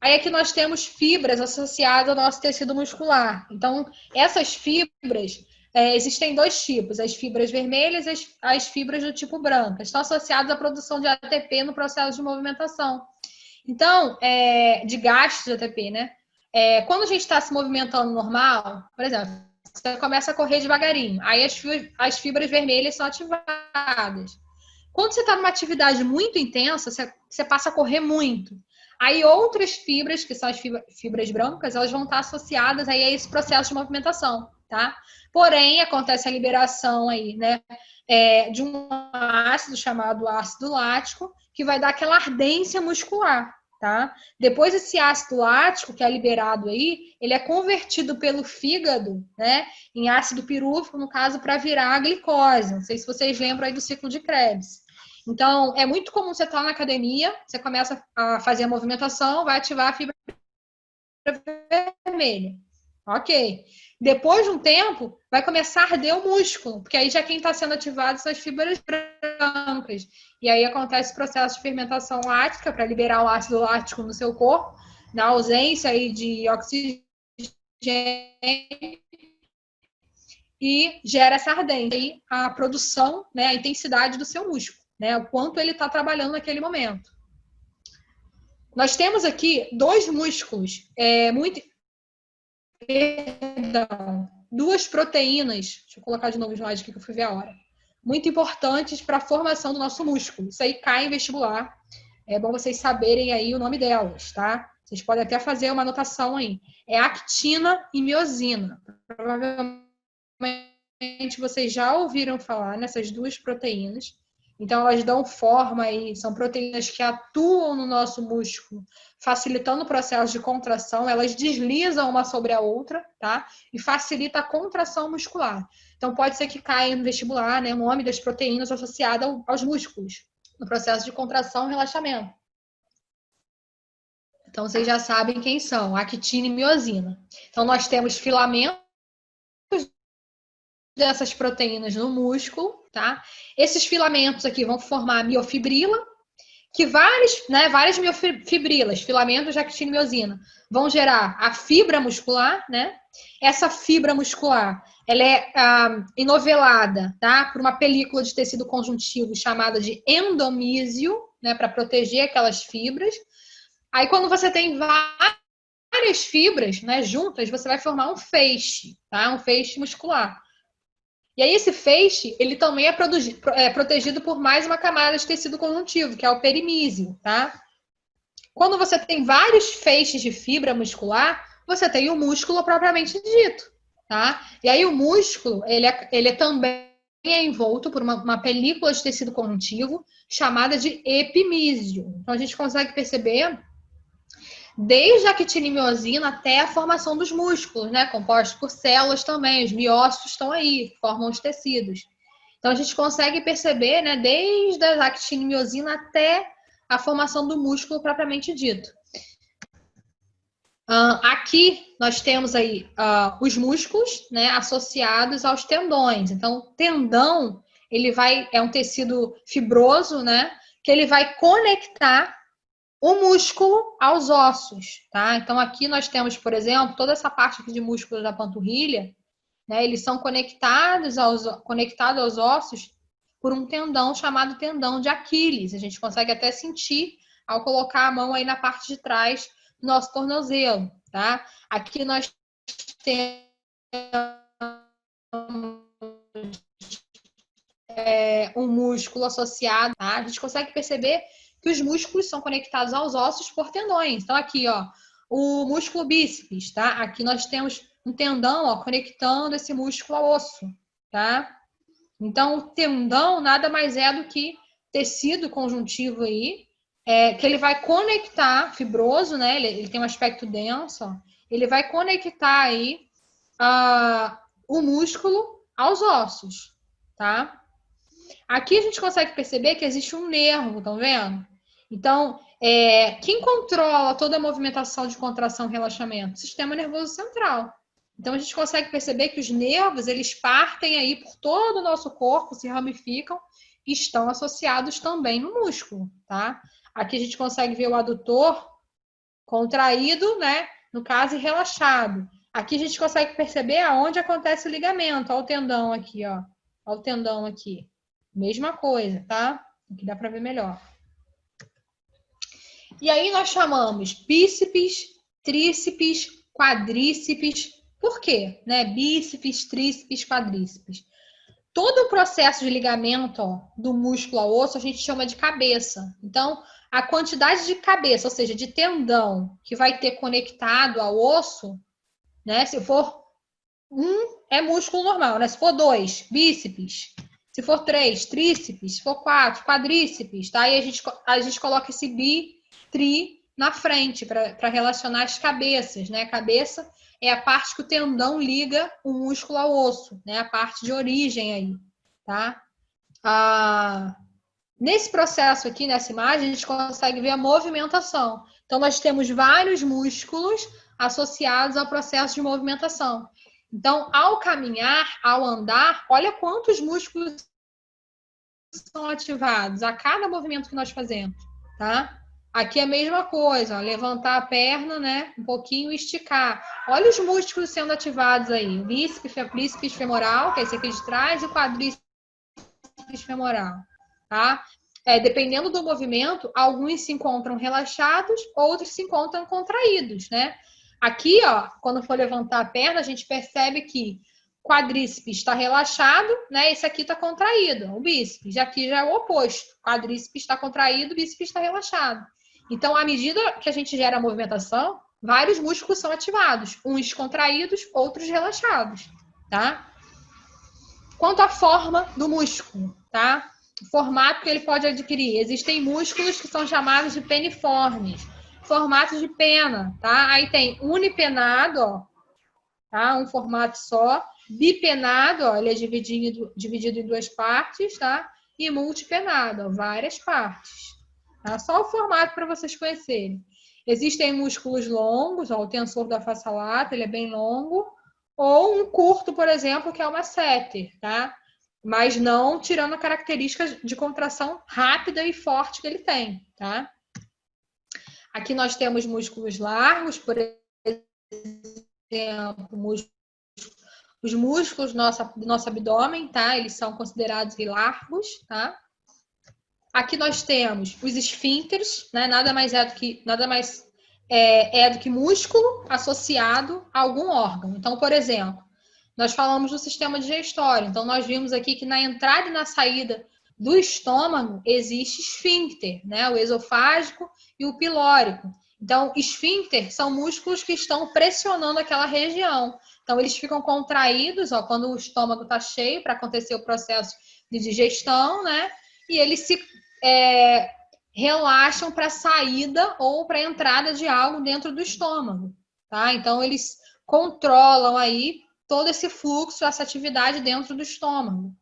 Aí aqui nós temos fibras associadas ao nosso tecido muscular. Então, essas fibras, existem dois tipos, as fibras vermelhas e as fibras do tipo branca. Estão associadas à produção de ATP no processo de movimentação. Então, de gasto de ATP, né? Quando a gente está se movimentando normal, por exemplo, você começa a correr devagarinho, aí as fibras vermelhas são ativadas. Quando você está numa atividade muito intensa, você passa a correr muito. Aí outras fibras, que são as fibras brancas, elas vão estar associadas aí a esse processo de movimentação, tá? Porém, acontece a liberação aí, né, de um ácido chamado ácido lático, que vai dar aquela ardência muscular, tá? Depois esse ácido lático que é liberado aí, ele é convertido pelo fígado, né, em ácido pirúvico, no caso, para virar a glicose. Não sei se vocês lembram aí do ciclo de Krebs. Então, é muito comum você estar na academia, você começa a fazer a movimentação, vai ativar a fibra vermelha. Ok. Depois de um tempo, vai começar a arder o músculo, porque aí já quem está sendo ativado são as fibras brancas. E aí acontece o processo de fermentação lática para liberar o ácido lático no seu corpo, na ausência aí de oxigênio, e gera essa ardência, aí a produção, né, a intensidade do seu músculo, né, o quanto ele está trabalhando naquele momento. Nós temos aqui dois músculos, duas proteínas, deixa eu colocar de novo o slide aqui que eu fui ver a hora, muito importantes para a formação do nosso músculo. Isso aí cai em vestibular, é bom vocês saberem aí o nome delas, tá? Vocês podem até fazer uma anotação aí. É actina e miosina. Provavelmente vocês já ouviram falar nessas duas proteínas. Então, elas dão forma aí, são proteínas que atuam no nosso músculo, facilitando o processo de contração, elas deslizam uma sobre a outra, tá? E facilita a contração muscular. Então, pode ser que caia no vestibular, né, o nome das proteínas associadas aos músculos, no processo de contração e relaxamento. Então, vocês já sabem quem são, actina e miosina. Então, nós temos filamentos dessas proteínas no músculo, tá? Esses filamentos aqui vão formar a miofibrila, que várias miofibrilas, filamentos de actina e miosina, vão gerar a fibra muscular, né? Essa fibra muscular, ela é enovelada, tá? Por uma película de tecido conjuntivo chamada de endomísio, né? Para proteger aquelas fibras. Aí, quando você tem várias fibras, né, juntas, você vai formar um feixe, tá? Um feixe muscular. E aí esse feixe, ele também é protegido por mais uma camada de tecido conjuntivo, que é o perimísio, tá? Quando você tem vários feixes de fibra muscular, você tem o músculo propriamente dito, tá? E aí o músculo, ele também é envolto por uma película de tecido conjuntivo chamada de epimísio. Então a gente consegue perceber desde a actina e miosina até a formação dos músculos, né? Compostos por células também, os miócitos estão aí, formam os tecidos. Então, a gente consegue perceber, né, desde a actina e miosina até a formação do músculo propriamente dito. Aqui nós temos aí os músculos, né, associados aos tendões. Então, tendão, é um tecido fibroso, né, que ele vai conectar o músculo aos ossos, tá? Então, aqui nós temos, por exemplo, toda essa parte aqui de músculo da panturrilha, né, eles são conectados aos ossos por um tendão chamado tendão de Aquiles. A gente consegue até sentir ao colocar a mão aí na parte de trás do nosso tornozelo, tá? Aqui nós temos um músculo associado, tá? A gente consegue perceber que os músculos são conectados aos ossos por tendões. Então, aqui, ó, o músculo bíceps, tá? Aqui nós temos um tendão, ó, conectando esse músculo ao osso, tá? Então, o tendão nada mais é do que tecido conjuntivo aí, que ele vai conectar, fibroso, né? Ele tem um aspecto denso, ó, ele vai conectar aí o músculo aos ossos, tá? Aqui a gente consegue perceber que existe um nervo, estão vendo? Então, quem controla toda a movimentação de contração e relaxamento? O sistema nervoso central. Então, a gente consegue perceber que os nervos, eles partem aí por todo o nosso corpo, se ramificam e estão associados também no músculo, tá? Aqui a gente consegue ver o adutor contraído, né? No caso, e relaxado. Aqui a gente consegue perceber aonde acontece o ligamento. Olha o tendão aqui, ó. Olha o tendão aqui. Mesma coisa, tá? Aqui dá para ver melhor. E aí nós chamamos bíceps, tríceps, quadríceps. Por quê? Né? Bíceps, tríceps, quadríceps. Todo o processo de ligamento, ó, do músculo ao osso a gente chama de cabeça. Então, a quantidade de cabeça, ou seja, de tendão que vai ter conectado ao osso, né? Se for é músculo normal, né? Se for 2, bíceps. Se for 3, tríceps. Se for 4, quadríceps, tá? E a gente coloca esse tri na frente para relacionar as cabeças, né? A cabeça é a parte que o tendão liga o músculo ao osso, né? A parte de origem aí, tá? Nesse processo aqui, nessa imagem, a gente consegue ver a movimentação. Então, nós temos vários músculos associados ao processo de movimentação. Então, ao caminhar, ao andar, olha quantos músculos são ativados a cada movimento que nós fazemos, tá? Aqui é a mesma coisa, ó, levantar a perna, né, um pouquinho e esticar. Olha os músculos sendo ativados aí. O bíceps femoral, que é esse aqui de trás, e o quadríceps femoral, tá? Dependendo do movimento, alguns se encontram relaxados, outros se encontram contraídos, né? Aqui, ó, quando for levantar a perna, a gente percebe que o quadríceps está relaxado, né? Esse aqui está contraído, o bíceps. Aqui já é o oposto. O quadríceps está contraído, o bíceps está relaxado. Então, à medida que a gente gera a movimentação, vários músculos são ativados, uns contraídos, outros relaxados, tá? Quanto à forma do músculo, tá? O formato que ele pode adquirir. Existem músculos que são chamados de peniformes, formato de pena, tá? Aí tem unipenado, ó, tá? Um formato só. Bipenado, ó, ele é dividido em duas partes, tá? E multipenado, ó, várias partes. Tá? Só o formato para vocês conhecerem. Existem músculos longos, ó, o tensor da face lata, ele é bem longo, ou um curto, por exemplo, que é o masseter, tá? Mas não tirando a característica de contração rápida e forte que ele tem, tá? Aqui nós temos músculos largos, por exemplo, os músculos do nosso abdômen, tá? Eles são considerados largos, tá? Aqui nós temos os esfíncteres, né? Nada mais é do que músculo associado a algum órgão. Então, por exemplo, nós falamos do sistema digestório. Então, nós vimos aqui que na entrada e na saída do estômago existe esfíncter, né? O esofágico e o pilórico. Então, esfíncter são músculos que estão pressionando aquela região. Então, eles ficam contraídos, ó, quando o estômago está cheio para acontecer o processo de digestão, né? E eles relaxam para a saída ou para a entrada de algo dentro do estômago, tá? Então, eles controlam aí todo esse fluxo, essa atividade dentro do estômago.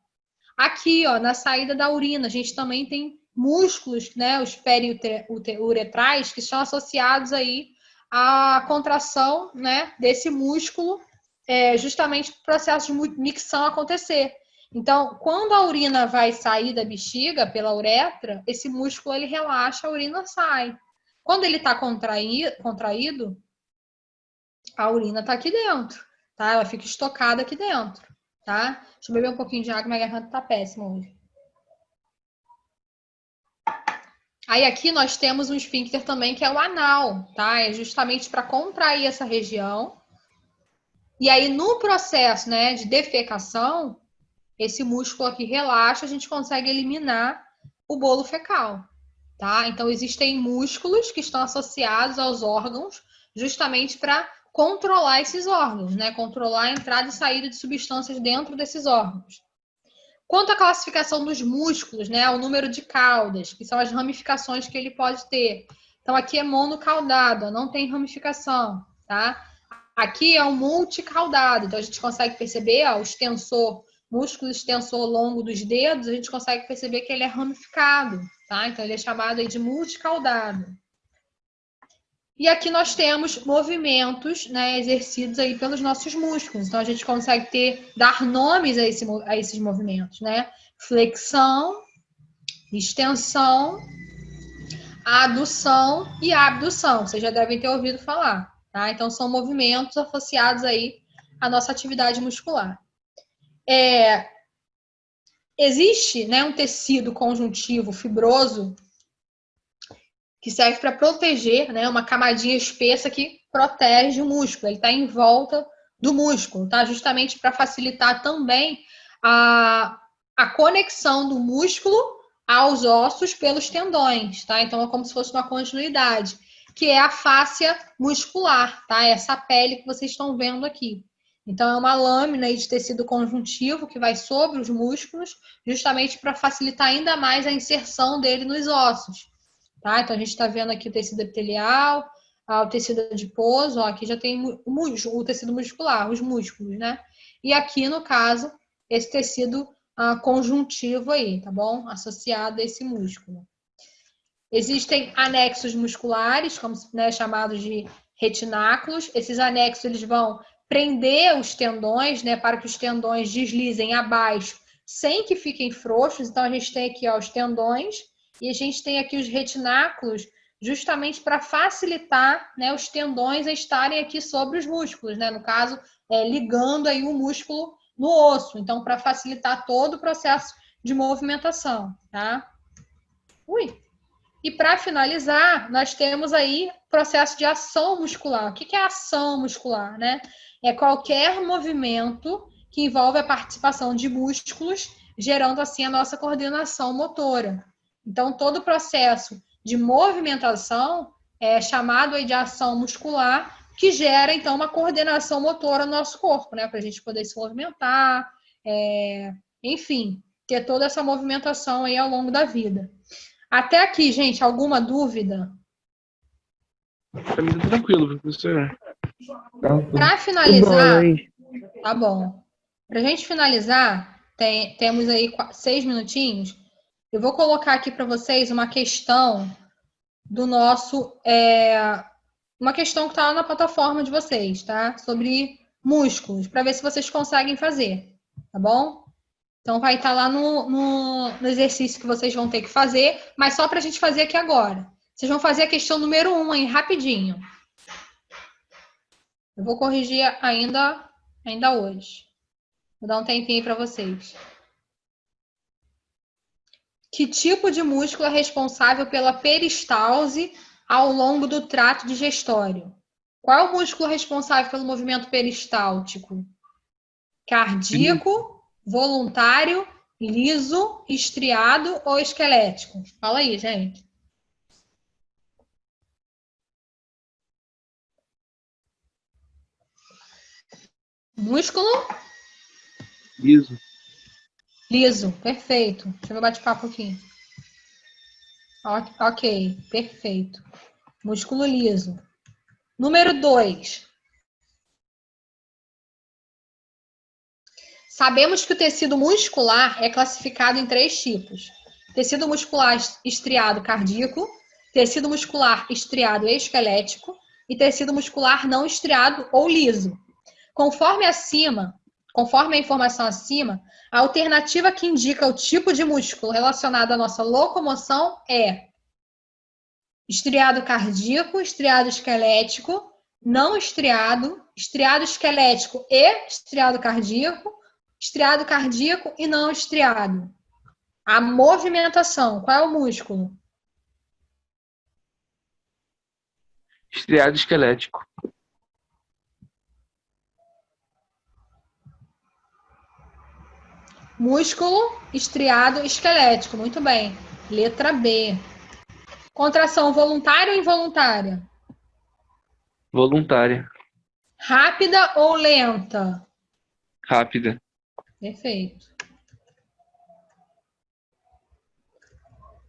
Aqui, ó, na saída da urina, a gente também tem músculos, né, os periuretrais, que são associados aí à contração, né, desse músculo, justamente para o processo de micção acontecer. Então, quando a urina vai sair da bexiga pela uretra, esse músculo ele relaxa, a urina sai. Quando ele está contraído, a urina está aqui dentro, tá? Ela fica estocada aqui dentro, tá? Deixa eu beber um pouquinho de água, minha garganta tá péssima hoje. Aí aqui nós temos um esfíncter também que é o anal, tá? É justamente para contrair essa região. E aí no processo, né, de defecação, esse músculo aqui relaxa, a gente consegue eliminar o bolo fecal, tá? Então existem músculos que estão associados aos órgãos justamente para controlar esses órgãos, né? Controlar a entrada e saída de substâncias dentro desses órgãos. Quanto à classificação dos músculos, né? O número de caudas, que são as ramificações que ele pode ter. Então aqui é monocaudado, não tem ramificação, tá? Aqui é um multicaudado, então a gente consegue perceber, ó, o extensor, músculo extensor longo dos dedos, a gente consegue perceber que ele é ramificado, tá? Então ele é chamado aí de multicaudado. E aqui nós temos movimentos, né, exercidos aí pelos nossos músculos. Então a gente consegue dar nomes a esses movimentos, né? Flexão, extensão, adução e abdução. Vocês já devem ter ouvido falar, tá? Então são movimentos associados aí à nossa atividade muscular. Existe, né, um tecido conjuntivo fibroso que serve para proteger, né, uma camadinha espessa que protege o músculo. Ele está em volta do músculo, tá? Justamente para facilitar também a conexão do músculo aos ossos pelos tendões, tá? Então é como se fosse uma continuidade, que é a fáscia muscular, tá? Essa pele que vocês estão vendo aqui. Então é uma lâmina de tecido conjuntivo que vai sobre os músculos, justamente para facilitar ainda mais a inserção dele nos ossos. Tá? Então, a gente está vendo aqui o tecido epitelial, o tecido adiposo, ó, aqui já tem o tecido muscular, os músculos, né? E aqui, no caso, esse tecido conjuntivo aí, tá bom? Associado a esse músculo. Existem anexos musculares, como, né, chamados de retináculos. Esses anexos eles vão prender os tendões, né, para que os tendões deslizem abaixo, sem que fiquem frouxos. Então, a gente tem aqui, ó, os tendões, e a gente tem aqui os retináculos, justamente para facilitar, né, os tendões a estarem aqui sobre os músculos, né? No caso, ligando aí o músculo no osso. Então, para facilitar todo o processo de movimentação, tá? E para finalizar, nós temos aí o processo de ação muscular. O que é ação muscular, né? É qualquer movimento que envolve a participação de músculos, gerando assim a nossa coordenação motora. Então, todo o processo de movimentação é chamado de ação muscular, que gera, então, uma coordenação motora no nosso corpo, né? Para a gente poder se movimentar, enfim, ter toda essa movimentação aí ao longo da vida. Até aqui, gente, alguma dúvida? Pra mim tá tranquilo, professor. Para finalizar, tá bom. Para a gente finalizar, temos aí 6 minutinhos. Eu vou colocar aqui para vocês uma questão do nosso. Uma questão que está lá na plataforma de vocês, tá? Sobre músculos, para ver se vocês conseguem fazer, tá bom? Então, vai estar lá no exercício que vocês vão ter que fazer, mas só para a gente fazer aqui agora. Vocês vão fazer a questão número 1 aí, rapidinho. Eu vou corrigir ainda hoje. Vou dar um tempinho para vocês. Que tipo de músculo é responsável pela peristalse ao longo do trato digestório? Qual é o músculo responsável pelo movimento peristáltico? Cardíaco, voluntário, liso, estriado ou esquelético? Fala aí, gente. Músculo? Liso. Liso, perfeito. Deixa eu ver o bate-papo aqui. Ok, perfeito. Músculo liso. Número 2. Sabemos que o tecido muscular é classificado em 3 tipos: tecido muscular estriado cardíaco, tecido muscular estriado esquelético e tecido muscular não estriado ou liso. Conforme a informação acima, a alternativa que indica o tipo de músculo relacionado à nossa locomoção é estriado cardíaco, estriado esquelético, não estriado, estriado esquelético e estriado cardíaco e não estriado. A movimentação, qual é o músculo? Estriado esquelético. Músculo estriado esquelético, muito bem. Letra B. Contração voluntária ou involuntária? Voluntária. Rápida ou lenta? Rápida. Perfeito.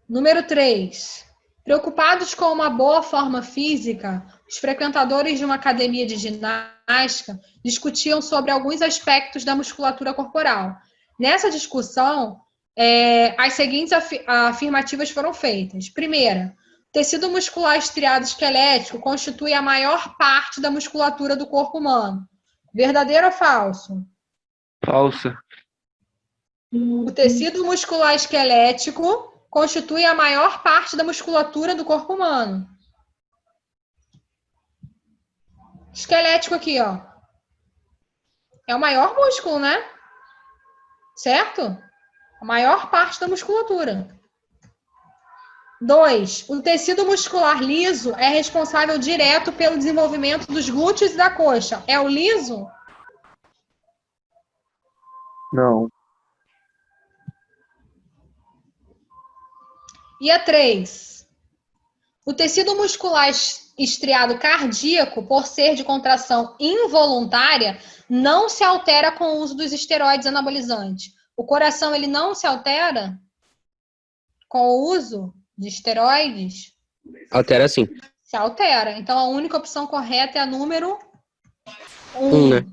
Número 3. Preocupados com uma boa forma física, os frequentadores de uma academia de ginástica discutiam sobre alguns aspectos da musculatura corporal. Nessa discussão, as seguintes afirmativas foram feitas. Primeira, o tecido muscular estriado esquelético constitui a maior parte da musculatura do corpo humano. Verdadeiro ou falso? Falsa. O tecido muscular esquelético constitui a maior parte da musculatura do corpo humano. Esquelético aqui, ó. É o maior músculo, né? Certo? A maior parte da musculatura. 2. O tecido muscular liso é responsável direto pelo desenvolvimento dos glúteos e da coxa. É o liso? Não. E a 3. O tecido muscular estriado cardíaco, por ser de contração involuntária, não se altera com o uso dos esteroides anabolizantes. O coração, ele não se altera com o uso de esteroides? Altera sim. Se altera. Então, a única opção correta é a número 1, né?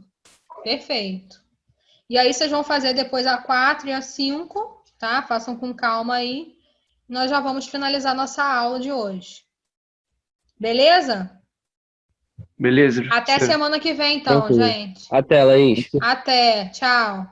Perfeito. E aí, vocês vão fazer depois a 4 e a 5, tá? Façam com calma aí. Nós já vamos finalizar nossa aula de hoje. Beleza? Beleza. Até semana que vem, então, Tranquilo. gente. Até, Laís. Até. Tchau.